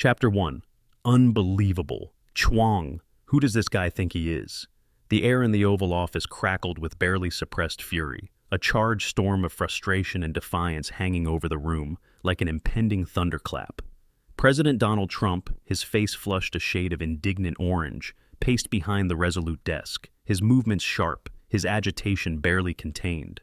Chapter 1. Unbelievable. Chuang. Who does this guy think he is? The air in the Oval Office crackled with barely suppressed fury, a charged storm of frustration and defiance hanging over the room like an impending thunderclap. President Donald Trump, his face flushed a shade of indignant orange, paced behind the resolute desk, his movements sharp, his agitation barely contained.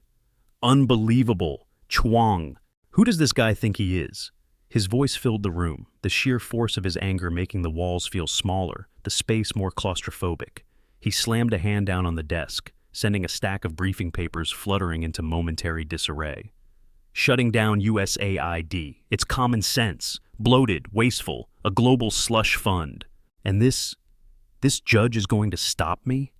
Unbelievable. Chuang. Who does this guy think he is? His voice filled the room, the sheer force of his anger making the walls feel smaller, the space more claustrophobic. He slammed a hand down on the desk, sending a stack of briefing papers fluttering into momentary disarray. Shutting down USAID. It's common sense, bloated, wasteful, a global slush fund. And this judge is going to stop me?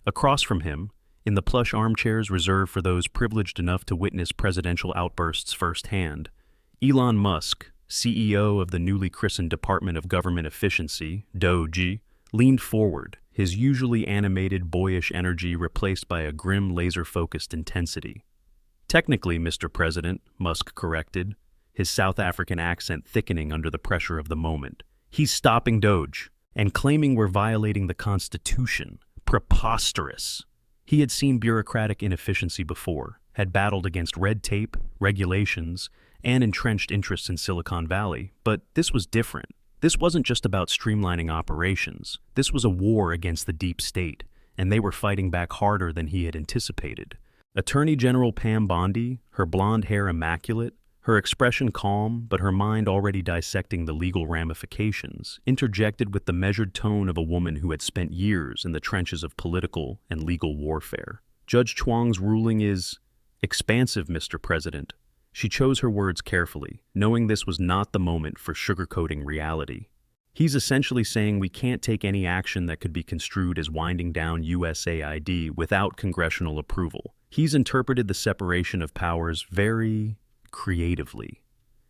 Across from him, in the plush armchairs reserved for those privileged enough to witness presidential outbursts firsthand, Elon Musk, CEO of the newly christened Department of Government Efficiency, DOGE, leaned forward, his usually animated, boyish energy replaced by a grim, laser-focused intensity. Technically, Mr. President, Musk corrected, his South African accent thickening under the pressure of the moment. He's stopping DOGE and claiming we're violating the Constitution. Preposterous. He had seen bureaucratic inefficiency before, had battled against red tape, regulations, and entrenched interests in Silicon Valley, but this was different. This wasn't just about streamlining operations. This was a war against the deep state, and they were fighting back harder than he had anticipated. Attorney General Pam Bondi, her blonde hair immaculate, her expression calm, but her mind already dissecting the legal ramifications, interjected with the measured tone of a woman who had spent years in the trenches of political and legal warfare. Judge Chuang's ruling is expansive, Mr. President. She chose her words carefully, knowing this was not the moment for sugarcoating reality. He's essentially saying we can't take any action that could be construed as winding down USAID without congressional approval. He's interpreted the separation of powers very creatively.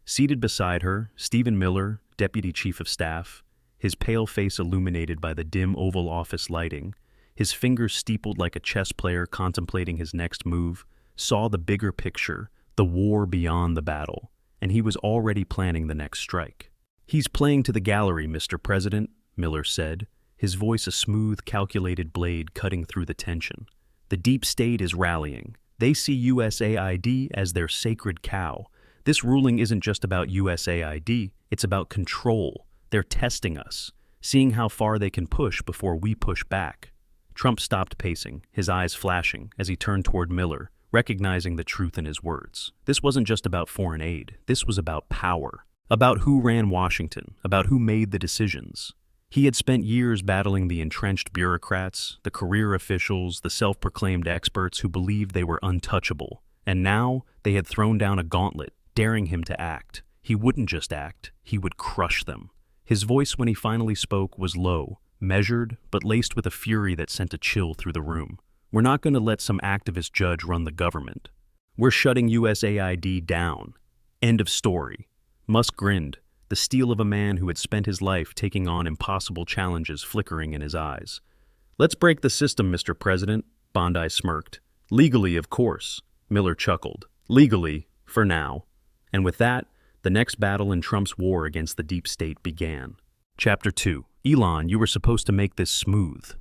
Seated beside her, Stephen Miller, Deputy Chief of Staff, his pale face illuminated by the dim Oval Office lighting, his fingers steepled like a chess player contemplating his next move, saw the bigger picture, the war beyond the battle, and he was already planning the next strike. He's playing to the gallery, Mr. President, Miller said, his voice a smooth, calculated blade cutting through the tension. The deep state is rallying. They see USAID as their sacred cow. This ruling isn't just about USAID, it's about control. They're testing us, seeing how far they can push before we push back. Trump stopped pacing, his eyes flashing, as he turned toward Miller, recognizing the truth in his words. This wasn't just about foreign aid. This was about power, about who ran Washington, about who made the decisions. He had spent years battling the entrenched bureaucrats, the career officials, the self-proclaimed experts who believed they were untouchable. And now they had thrown down a gauntlet, daring him to act. He wouldn't just act, he would crush them. His voice when he finally spoke was low, measured, but laced with a fury that sent a chill through the room. We're not going to let some activist judge run the government. We're shutting USAID down. End of story. Musk grinned, the steel of a man who had spent his life taking on impossible challenges flickering in his eyes. Let's break the system, Mr. President, Bondi smirked. Legally, of course, Miller chuckled. Legally, for now. And with that, the next battle in Trump's war against the deep state began. Chapter 2. Elon, you were supposed to make this smooth.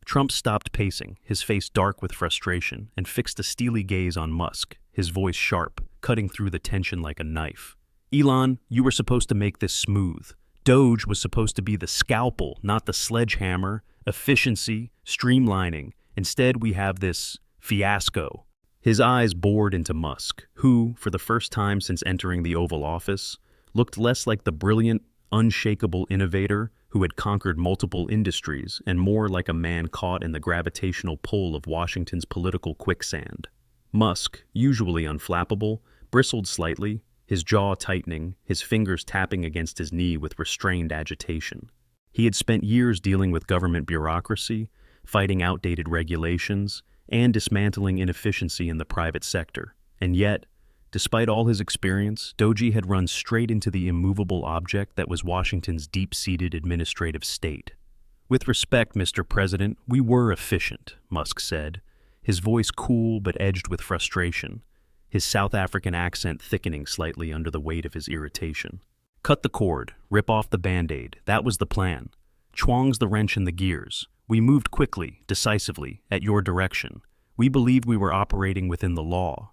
Trump stopped pacing, his face dark with frustration, and fixed a steely gaze on Musk, his voice sharp, cutting through the tension like a knife. Elon, you were supposed to make this smooth. DOGE was supposed to be the scalpel, not the sledgehammer, efficiency, streamlining. Instead, we have this fiasco. His eyes bored into Musk, who, for the first time since entering the Oval Office, looked less like the brilliant, unshakable innovator who had conquered multiple industries and more like a man caught in the gravitational pull of Washington's political quicksand. Musk, usually unflappable, bristled slightly, his jaw tightening, his fingers tapping against his knee with restrained agitation. He had spent years dealing with government bureaucracy, fighting outdated regulations, and dismantling inefficiency in the private sector. And yet, despite all his experience, DOGE had run straight into the immovable object that was Washington's deep-seated administrative state. With respect, Mr. President, we were efficient, Musk said, his voice cool but edged with frustration, his South African accent thickening slightly under the weight of his irritation. Cut the cord, rip off the Band-Aid. That was the plan. Chuang's the wrench in the gears. We moved quickly, decisively, at your direction. We believed we were operating within the law.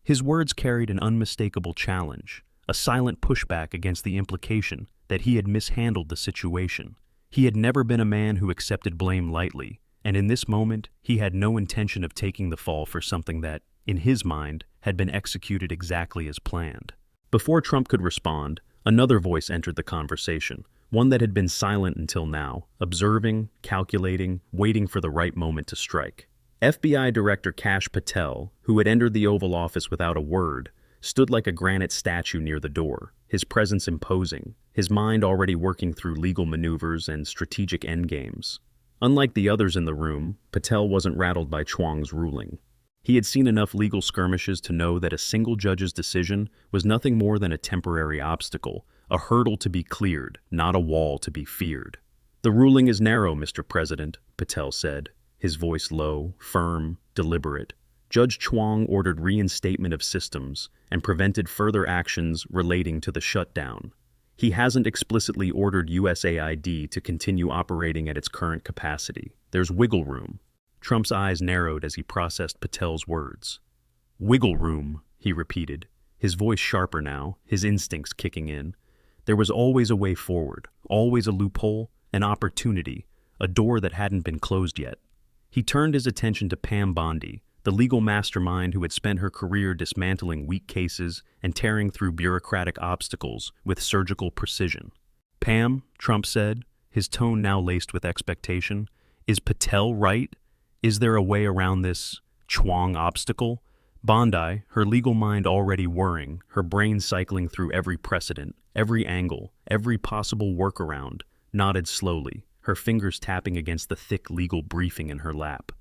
His words carried an unmistakable challenge, a silent pushback against the implication that he had mishandled the situation. He had never been a man who accepted blame lightly, and in this moment, he had no intention of taking the fall for something that, in his mind, had been executed exactly as planned. Before Trump could respond, another voice entered the conversation, one that had been silent until now, observing, calculating, waiting for the right moment to strike. FBI Director Kash Patel, who had entered the Oval Office without a word, stood like a granite statue near the door, his presence imposing, his mind already working through legal maneuvers and strategic endgames. Unlike the others in the room, Patel wasn't rattled by Chuang's ruling. He had seen enough legal skirmishes to know that a single judge's decision was nothing more than a temporary obstacle, a hurdle to be cleared, not a wall to be feared. "The ruling is narrow, Mr. President," Patel said, his voice low, firm, deliberate. Judge Chuang ordered reinstatement of systems and prevented further actions relating to the shutdown. He hasn't explicitly ordered USAID to continue operating at its current capacity. There's wiggle room. Trump's eyes narrowed as he processed Patel's words. "Wiggle room," he repeated, his voice sharper now, his instincts kicking in. There was always a way forward, always a loophole, an opportunity, a door that hadn't been closed yet. He turned his attention to Pam Bondi, the legal mastermind who had spent her career dismantling weak cases and tearing through bureaucratic obstacles with surgical precision. "Pam," Trump said, his tone now laced with expectation, "is Patel right? Is there a way around this Chuang obstacle?" Bondi, her legal mind already whirring, her brain cycling through every precedent, every angle, every possible workaround, nodded slowly, her fingers tapping against the thick legal briefing in her lap.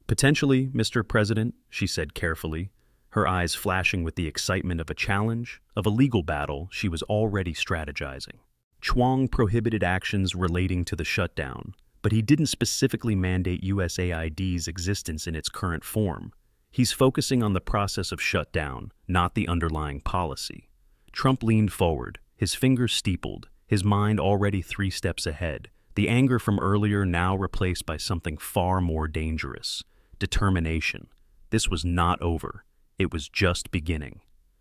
"Potentially, Mr. President," she said carefully, her eyes flashing with the excitement of a challenge, of a legal battle she was already strategizing. Chuang prohibited actions relating to the shutdown, but he didn't specifically mandate USAID's existence in its current form. He's focusing on the process of shutdown, not the underlying policy. Trump leaned forward, his fingers steepled, his mind already 3 steps ahead, the anger from earlier now replaced by something far more dangerous: determination. This was not over. It was just beginning.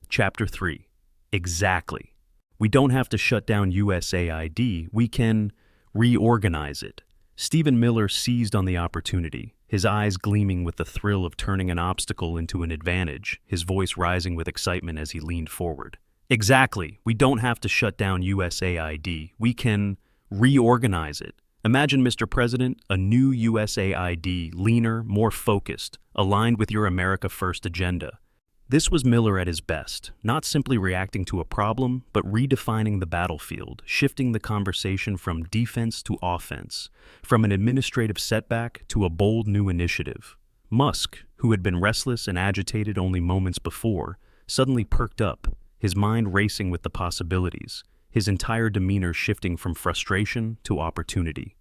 Chapter 3. Exactly. "We don't have to shut down USAID. We can reorganize it." Stephen Miller seized on the opportunity, his eyes gleaming with the thrill of turning an obstacle into an advantage, his voice rising with excitement as he leaned forward. "Exactly. We don't have to shut down USAID. We can reorganize it. Imagine, Mr. President, a new USAID, leaner, more focused, aligned with your America First agenda." This was Miller at his best, not simply reacting to a problem, but redefining the battlefield, shifting the conversation from defense to offense, from an administrative setback to a bold new initiative. Musk, who had been restless and agitated only moments before, suddenly perked up, his mind racing with the possibilities, his entire demeanor shifting from frustration to opportunity.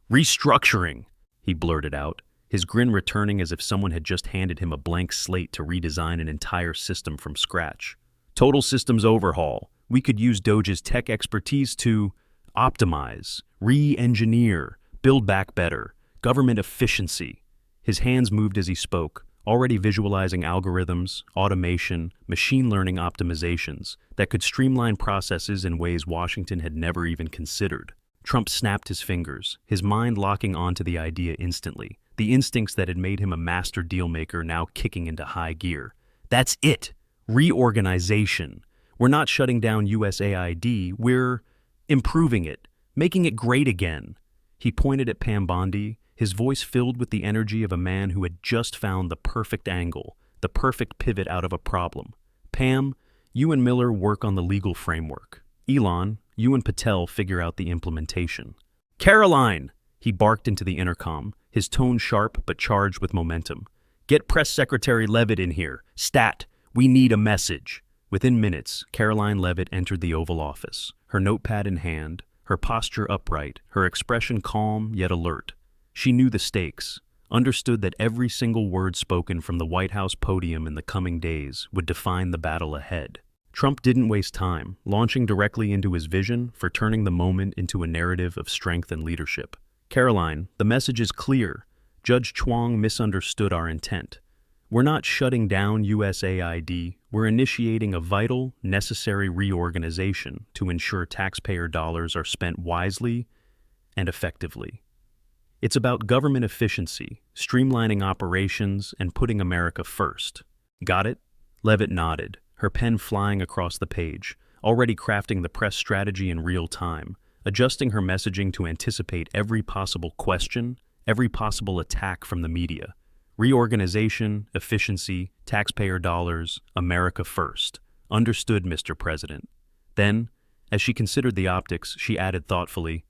"Restructuring," he blurted out, his grin returning as if someone had just handed him a blank slate to redesign an entire system from scratch. "Total systems overhaul. We could use Doge's tech expertise to optimize, re-engineer, build back better, government efficiency." His hands moved as he spoke, already visualizing algorithms, automation, machine learning optimizations that could streamline processes in ways Washington had never even considered. Trump snapped his fingers, his mind locking onto the idea instantly, the instincts that had made him a master dealmaker now kicking into high gear. "That's it! Reorganization. We're not shutting down USAID, we're improving it, making it great again." He pointed at Pam Bondi, his voice filled with the energy of a man who had just found the perfect angle, the perfect pivot out of a problem. "Pam, you and Miller work on the legal framework. Elon, you and Patel figure out the implementation." "Caroline!" he barked into the intercom, his tone sharp but charged with momentum. "Get Press Secretary Levitt in here. Stat, we need a message." Within minutes, Caroline Levitt entered the Oval Office, her notepad in hand, her posture upright, her expression calm yet alert. She knew the stakes, understood that every single word spoken from the White House podium in the coming days would define the battle ahead. Trump didn't waste time, launching directly into his vision for turning the moment into a narrative of strength and leadership. Caroline, the message is clear. Judge Chuang misunderstood our intent. We're not shutting down USAID, we're initiating a vital, necessary reorganization to ensure taxpayer dollars are spent wisely and effectively. It's about government efficiency, streamlining operations, and putting America first. Got it? Levitt nodded, her pen flying across the page, already crafting the press strategy in real time, adjusting her messaging to anticipate every possible question, every possible attack from the media. Reorganization, efficiency, taxpayer dollars, America first. Understood, Mr. President. Then, as she considered the optics, she added thoughtfully,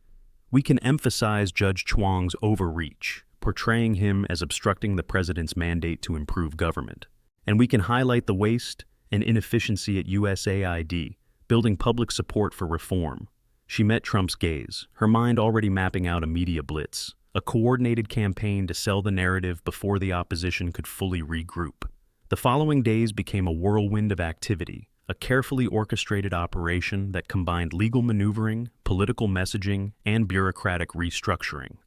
we can emphasize Judge Chuang's overreach, portraying him as obstructing the president's mandate to improve government. And we can highlight the waste and inefficiency at USAID, building public support for reform. She met Trump's gaze, her mind already mapping out a media blitz, a coordinated campaign to sell the narrative before the opposition could fully regroup. The following days became a whirlwind of activity, a carefully orchestrated operation that combined legal maneuvering, political messaging, and bureaucratic restructuring.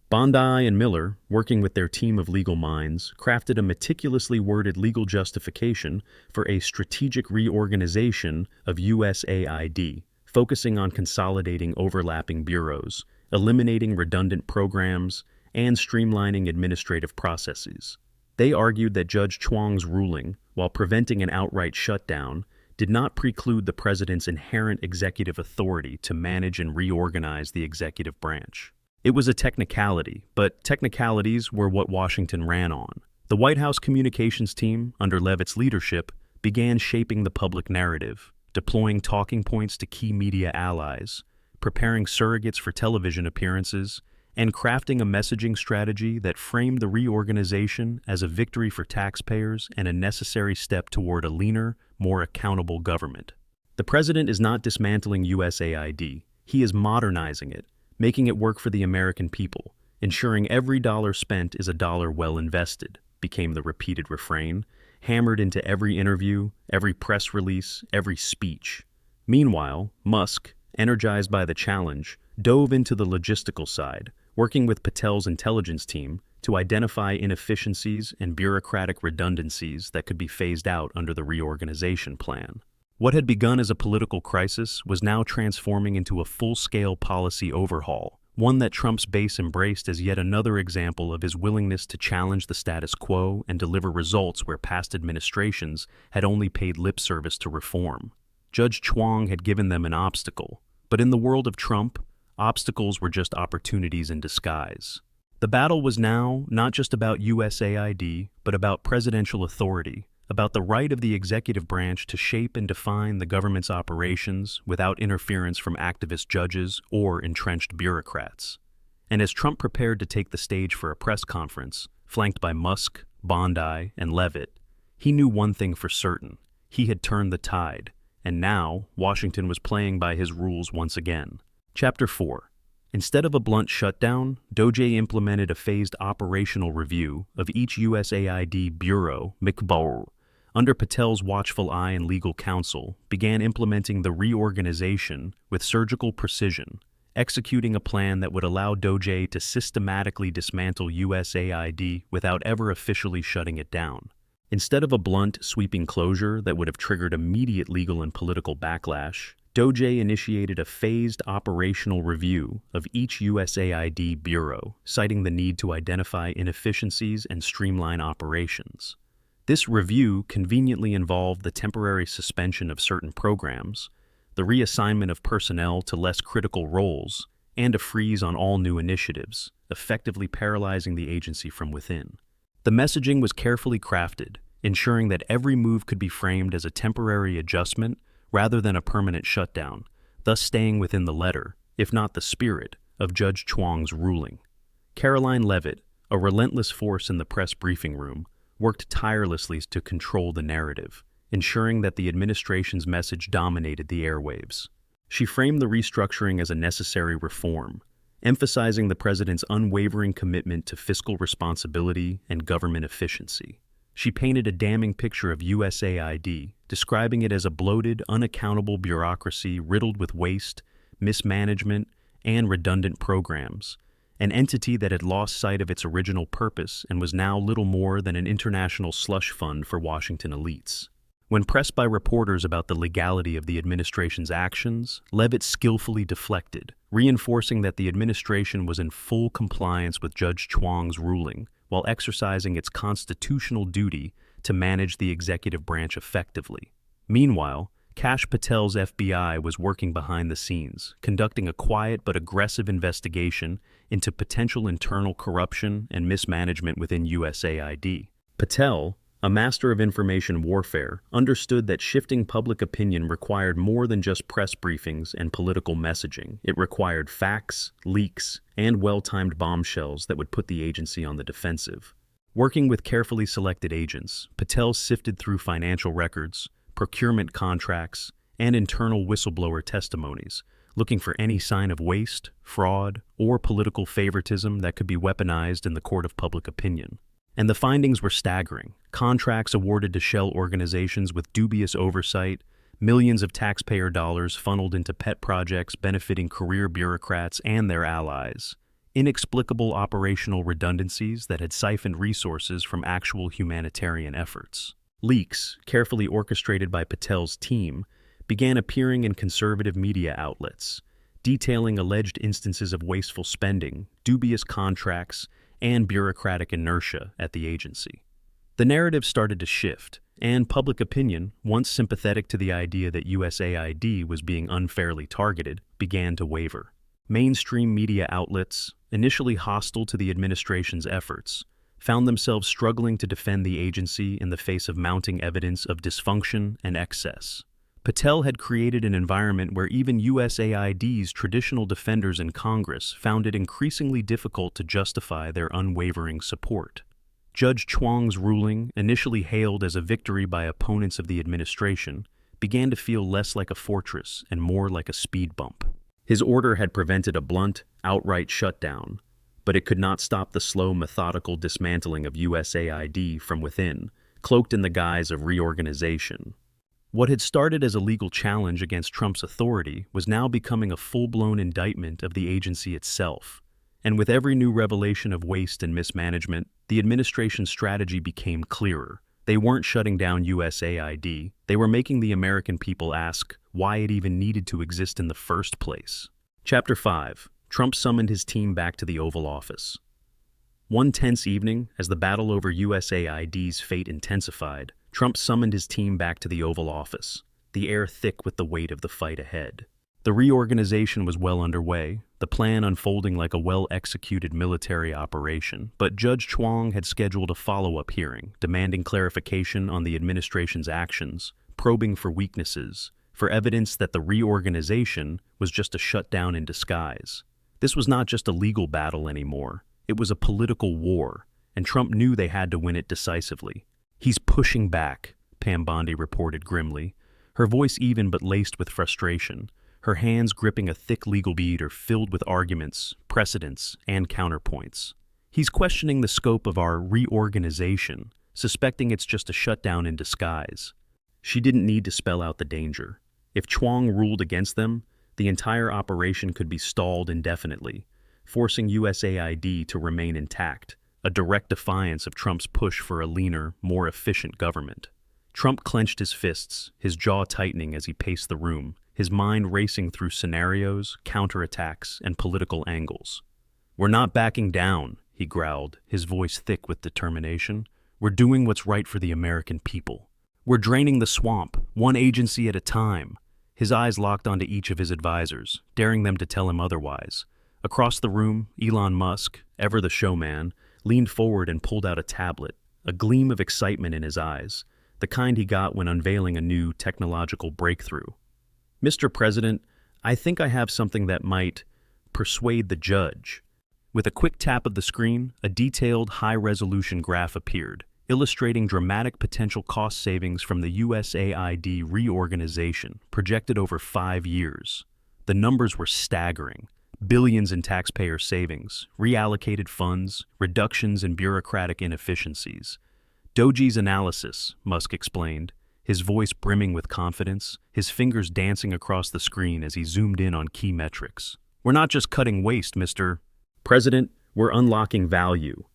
Bondi and Miller, working with their team of legal minds, crafted a meticulously worded legal justification for a strategic reorganization of USAID, focusing on consolidating overlapping bureaus, eliminating redundant programs, and streamlining administrative processes. They argued that Judge Chuang's ruling, while preventing an outright shutdown, did not preclude the president's inherent executive authority to manage and reorganize the executive branch. It was a technicality, but technicalities were what Washington ran on. The White House communications team, under Levitt's leadership, began shaping the public narrative, deploying talking points to key media allies, preparing surrogates for television appearances, and crafting a messaging strategy that framed the reorganization as a victory for taxpayers and a necessary step toward a leaner, more accountable government. The president is not dismantling USAID. He is modernizing it, making it work for the American people, ensuring every dollar spent is a dollar well invested, became the repeated refrain, hammered into every interview, every press release, every speech. Meanwhile, Musk, energized by the challenge, dove into the logistical side, working with Patel's intelligence team to identify inefficiencies and bureaucratic redundancies that could be phased out under the reorganization plan. What had begun as a political crisis was now transforming into a full-scale policy overhaul, one that Trump's base embraced as yet another example of his willingness to challenge the status quo and deliver results where past administrations had only paid lip service to reform. Judge Chuang had given them an obstacle, but in the world of Trump, obstacles were just opportunities in disguise. The battle was now not just about USAID, but about presidential authority, about the right of the executive branch to shape and define the government's operations without interference from activist judges or entrenched bureaucrats. And as Trump prepared to take the stage for a press conference, flanked by Musk, Bondi, and Levitt, he knew one thing for certain. He had turned the tide, and now Washington was playing by his rules once again. Chapter 4. Instead of a blunt shutdown, DOJ implemented a phased operational review of each USAID bureau, McBow, under Patel's watchful eye and legal counsel, began implementing the reorganization with surgical precision, executing a plan that would allow DOJ to systematically dismantle USAID without ever officially shutting it down. Instead of a blunt, sweeping closure that would have triggered immediate legal and political backlash, DOJ initiated a phased operational review of each USAID bureau, citing the need to identify inefficiencies and streamline operations. This review conveniently involved the temporary suspension of certain programs, the reassignment of personnel to less critical roles, and a freeze on all new initiatives, effectively paralyzing the agency from within. The messaging was carefully crafted, ensuring that every move could be framed as a temporary adjustment rather than a permanent shutdown, thus staying within the letter, if not the spirit, of Judge Chuang's ruling. Caroline Levitt, a relentless force in the press briefing room, worked tirelessly to control the narrative, ensuring that the administration's message dominated the airwaves. She framed the restructuring as a necessary reform, emphasizing the president's unwavering commitment to fiscal responsibility and government efficiency. She painted a damning picture of USAID, describing it as a bloated, unaccountable bureaucracy riddled with waste, mismanagement, and redundant programs, an entity that had lost sight of its original purpose and was now little more than an international slush fund for Washington elites. When pressed by reporters about the legality of the administration's actions, Leavitt skillfully deflected, reinforcing that the administration was in full compliance with Judge Chuang's ruling, while exercising its constitutional duty to manage the executive branch effectively. Meanwhile, Kash Patel's FBI was working behind the scenes, conducting a quiet but aggressive investigation into potential internal corruption and mismanagement within USAID. Patel, a master of information warfare, understood that shifting public opinion required more than just press briefings and political messaging. It required facts, leaks, and well-timed bombshells that would put the agency on the defensive. Working with carefully selected agents, Patel sifted through financial records, procurement contracts, and internal whistleblower testimonies, looking for any sign of waste, fraud, or political favoritism that could be weaponized in the court of public opinion. And the findings were staggering. Contracts awarded to shell organizations with dubious oversight, millions of taxpayer dollars funneled into pet projects benefiting career bureaucrats and their allies, inexplicable operational redundancies that had siphoned resources from actual humanitarian efforts. Leaks, carefully orchestrated by Patel's team, began appearing in conservative media outlets, detailing alleged instances of wasteful spending, dubious contracts, and bureaucratic inertia at the agency. The narrative started to shift, and public opinion, once sympathetic to the idea that USAID was being unfairly targeted, began to waver. Mainstream media outlets, initially hostile to the administration's efforts, found themselves struggling to defend the agency in the face of mounting evidence of dysfunction and excess. Patel had created an environment where even USAID's traditional defenders in Congress found it increasingly difficult to justify their unwavering support. Judge Chuang's ruling, initially hailed as a victory by opponents of the administration, began to feel less like a fortress and more like a speed bump. His order had prevented a blunt, outright shutdown, but it could not stop the slow, methodical dismantling of USAID from within, cloaked in the guise of reorganization. What had started as a legal challenge against Trump's authority was now becoming a full-blown indictment of the agency itself. And with every new revelation of waste and mismanagement, the administration's strategy became clearer. They weren't shutting down USAID. They were making the American people ask why it even needed to exist in the first place. Chapter 5. Trump summoned his team back to the Oval Office. One tense evening, as the battle over USAID's fate intensified, Trump summoned his team back to the Oval Office, the air thick with the weight of the fight ahead. The reorganization was well underway, the plan unfolding like a well-executed military operation, but Judge Chuang had scheduled a follow-up hearing, demanding clarification on the administration's actions, probing for weaknesses, for evidence that the reorganization was just a shutdown in disguise. This was not just a legal battle anymore, it was a political war, and Trump knew they had to win it decisively. "He's pushing back," Pam Bondi reported grimly, her voice even but laced with frustration, her hands gripping a thick legal beater filled with arguments, precedents, and counterpoints. "He's questioning the scope of our reorganization, suspecting it's just a shutdown in disguise." She didn't need to spell out the danger. If Chuang ruled against them, the entire operation could be stalled indefinitely, forcing USAID to remain intact, a direct defiance of Trump's push for a leaner, more efficient government. Trump clenched his fists, his jaw tightening as he paced the room, his mind racing through scenarios, counterattacks, and political angles. "We're not backing down," he growled, his voice thick with determination. "We're doing what's right for the American people. We're draining the swamp, one agency at a time." His eyes locked onto each of his advisors, daring them to tell him otherwise. Across the room, Elon Musk, ever the showman, leaned forward and pulled out a tablet, a gleam of excitement in his eyes, the kind he got when unveiling a new technological breakthrough. "Mr. President, I think I have something that might persuade the judge." With a quick tap of the screen, a detailed, high-resolution graph appeared, illustrating dramatic potential cost savings from the USAID reorganization, projected over 5 years. The numbers were staggering. Billions in taxpayer savings, reallocated funds, reductions in bureaucratic inefficiencies. Doji's analysis, Musk explained, his voice brimming with confidence, his fingers dancing across the screen as he zoomed in on key metrics. We're not just cutting waste, Mr. President, we're unlocking value.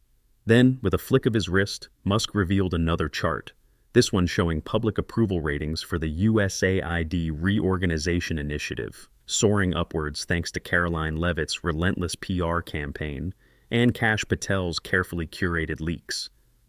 Then, with a flick of his wrist, Musk revealed another chart, this one showing public approval ratings for the USAID Reorganization Initiative, soaring upwards thanks to Caroline Leavitt's relentless PR campaign and Kash Patel's carefully curated leaks,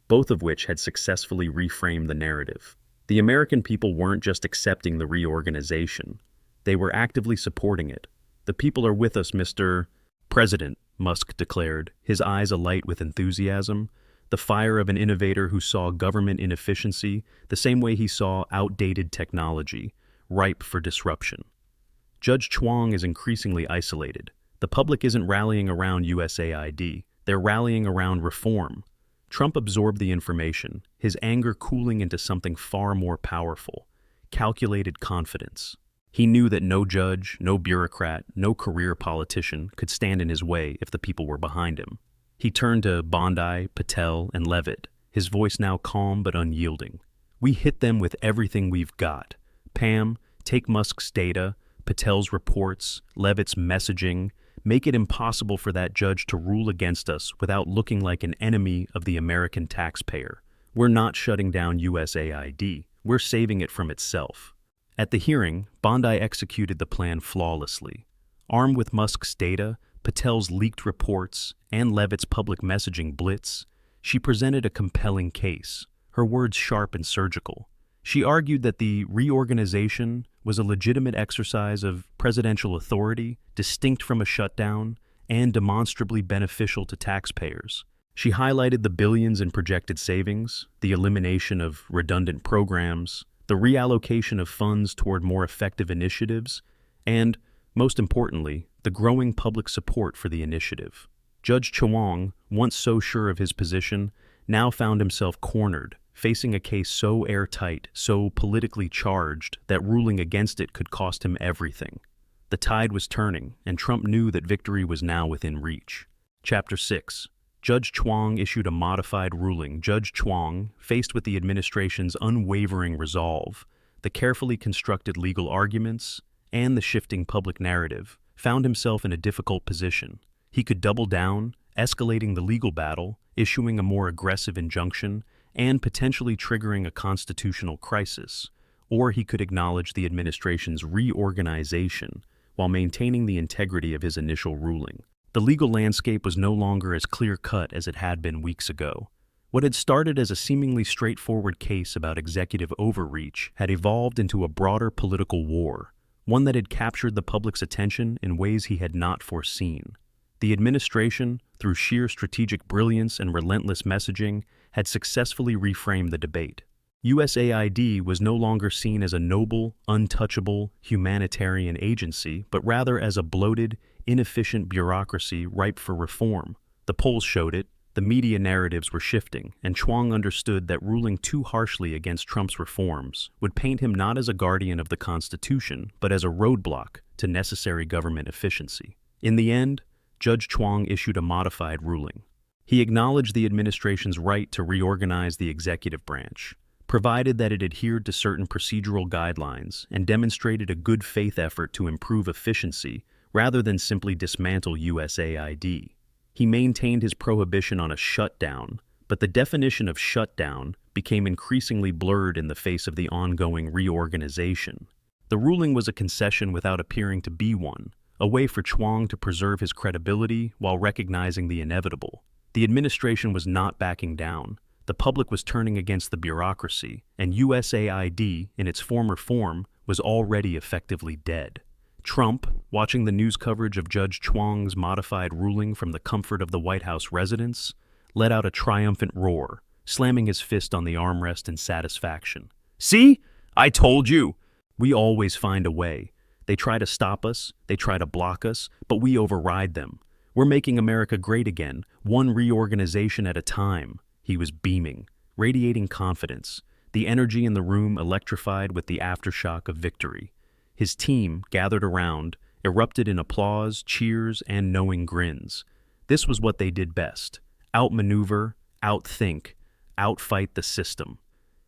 both of which had successfully reframed the narrative. The American people weren't just accepting the reorganization, they were actively supporting it. The people are with us, Mr. President, Musk declared, his eyes alight with enthusiasm, the fire of an innovator who saw government inefficiency the same way he saw outdated technology, ripe for disruption. Judge Chuang is increasingly isolated. The public isn't rallying around USAID, they're rallying around reform. Trump absorbed the information, his anger cooling into something far more powerful, calculated confidence. He knew that no judge, no bureaucrat, no career politician could stand in his way if the people were behind him. He turned to Bondi, Patel, and Leavitt, his voice now calm but unyielding. We hit them with everything we've got. Pam, take Musk's data, Patel's reports, Leavitt's messaging, make it impossible for that judge to rule against us without looking like an enemy of the American taxpayer. We're not shutting down USAID. We're saving it from itself. At the hearing, Bondi executed the plan flawlessly. Armed with Musk's data, Patel's leaked reports, and Leavitt's public messaging blitz, she presented a compelling case, her words sharp and surgical. She argued that the reorganization was a legitimate exercise of presidential authority, distinct from a shutdown, and demonstrably beneficial to taxpayers. She highlighted the billions in projected savings, the elimination of redundant programs, the reallocation of funds toward more effective initiatives, and, most importantly, the growing public support for the initiative. Judge Chuang, once so sure of his position, now found himself cornered, facing a case so airtight, so politically charged, that ruling against it could cost him everything. The tide was turning, and Trump knew that victory was now within reach. Chapter 6. Judge Chuang issued a modified ruling. Judge Chuang, faced with the administration's unwavering resolve, the carefully constructed legal arguments, and the shifting public narrative, found himself in a difficult position. He could double down, escalating the legal battle, issuing a more aggressive injunction, and potentially triggering a constitutional crisis, or he could acknowledge the administration's reorganization while maintaining the integrity of his initial ruling. The legal landscape was no longer as clear-cut as it had been weeks ago. What had started as a seemingly straightforward case about executive overreach had evolved into a broader political war, one that had captured the public's attention in ways he had not foreseen. The administration, through sheer strategic brilliance and relentless messaging, had successfully reframed the debate. USAID was no longer seen as a noble, untouchable, humanitarian agency, but rather as a bloated, inefficient bureaucracy ripe for reform. The polls showed it, the media narratives were shifting, and Chuang understood that ruling too harshly against Trump's reforms would paint him not as a guardian of the Constitution, but as a roadblock to necessary government efficiency. In the end, Judge Chuang issued a modified ruling. He acknowledged the administration's right to reorganize the executive branch, provided that it adhered to certain procedural guidelines and demonstrated a good faith effort to improve efficiency rather than simply dismantle USAID. He maintained his prohibition on a shutdown, but the definition of shutdown became increasingly blurred in the face of the ongoing reorganization. The ruling was a concession without appearing to be one, a way for Chuang to preserve his credibility while recognizing the inevitable. The administration was not backing down. The public was turning against the bureaucracy, and USAID, in its former form, was already effectively dead. Trump, watching the news coverage of Judge Chuang's modified ruling from the comfort of the White House residence, let out a triumphant roar, slamming his fist on the armrest in satisfaction. "See? I told you! We always find a way. They try to stop us, they try to block us, but we override them. We're making America great again, one reorganization at a time." He was beaming, radiating confidence, the energy in the room electrified with the aftershock of victory. His team, gathered around, erupted in applause, cheers, and knowing grins. This was what they did best: outmaneuver, outthink, outfight the system.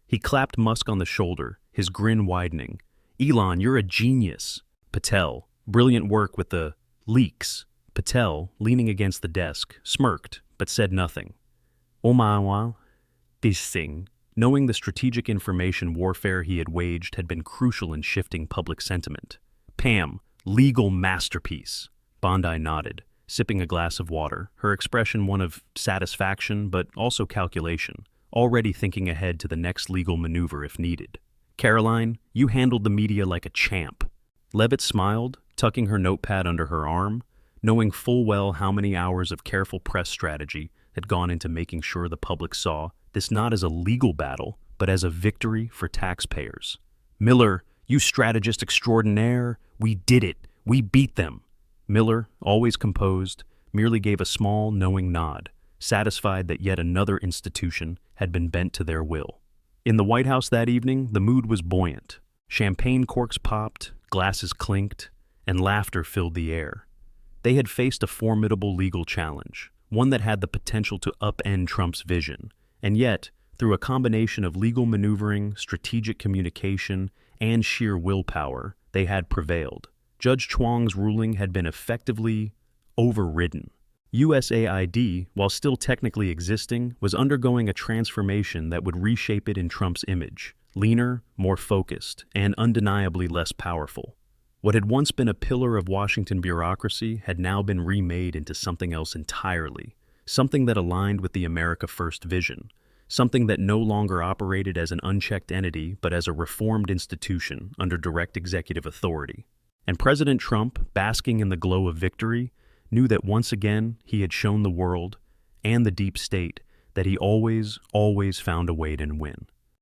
He clapped Musk on the shoulder, his grin widening. Elon, you're a genius. Patel, brilliant work with the leaks. Patel, leaning against the desk, smirked, but said nothing. This thing. Knowing the strategic information warfare he had waged had been crucial in shifting public sentiment. Pam, legal masterpiece. Bondi nodded, sipping a glass of water, her expression one of satisfaction but also calculation, already thinking ahead to the next legal maneuver if needed. Caroline, you handled the media like a champ. Levitt smiled, tucking her notepad under her arm, knowing full well how many hours of careful press strategy had gone into making sure the public saw this not as a legal battle, but as a victory for taxpayers. Miller, you strategist extraordinaire, we did it. We beat them. Miller, always composed, merely gave a small, knowing nod, satisfied that yet another institution had been bent to their will. In the White House that evening, the mood was buoyant. Champagne corks popped, glasses clinked, and laughter filled the air. They had faced a formidable legal challenge, one that had the potential to upend Trump's vision. And yet, through a combination of legal maneuvering, strategic communication, and sheer willpower, they had prevailed. Judge Chuang's ruling had been effectively overridden. USAID, while still technically existing, was undergoing a transformation that would reshape it in Trump's image, leaner, more focused, and undeniably less powerful. What had once been a pillar of Washington bureaucracy had now been remade into something else entirely, something that aligned with the America First vision, something that no longer operated as an unchecked entity but as a reformed institution under direct executive authority. And President Trump, basking in the glow of victory, knew that once again he had shown the world and the deep state that he always found a way to win.